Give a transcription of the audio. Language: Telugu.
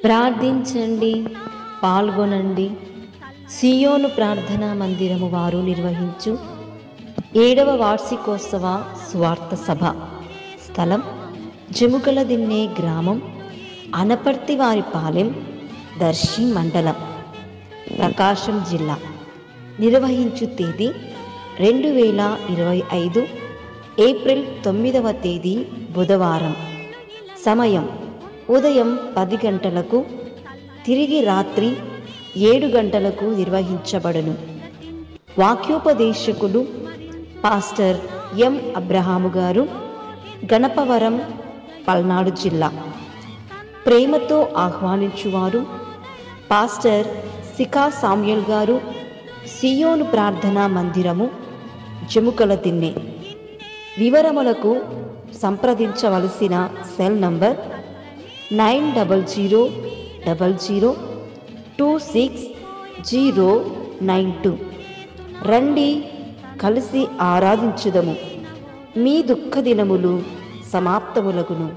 ప్రార్థించండి, పాల్గొనండి. సియోను ప్రార్థనా మందిరము వారు నిర్వహించు 7వ వార్షికోత్సవ స్వార్థ సభ. స్థలం జముకలదిన్నె గ్రామం, అనపర్తివారిపాలెం, దర్శి మండలం, ప్రకాశం జిల్లా. నిర్వహించు తేదీ 2025 ఏప్రిల్ 9వ తేదీ బుధవారం. సమయం ఉదయం 10 గంటలకు, తిరిగి రాత్రి 7 గంటలకు నిర్వహించబడును. వాక్యోపదేశకులు పాస్టర్ ఎం. అబ్రహాము గారు, గణపవరం, పల్నాడు జిల్లా. ప్రేమతో ఆహ్వానించువారు పాస్టర్ సికా సామ్యుల్ గారు, సియోను ప్రార్థనా మందిరము, జముకలదిన్నె. వివరములకు సంప్రదించవలసిన సెల్ నంబర్ 9000269092. రండి, కలిసి ఆరాధించుదము. మీ దుఃఖ దినములు సమాప్తములగును.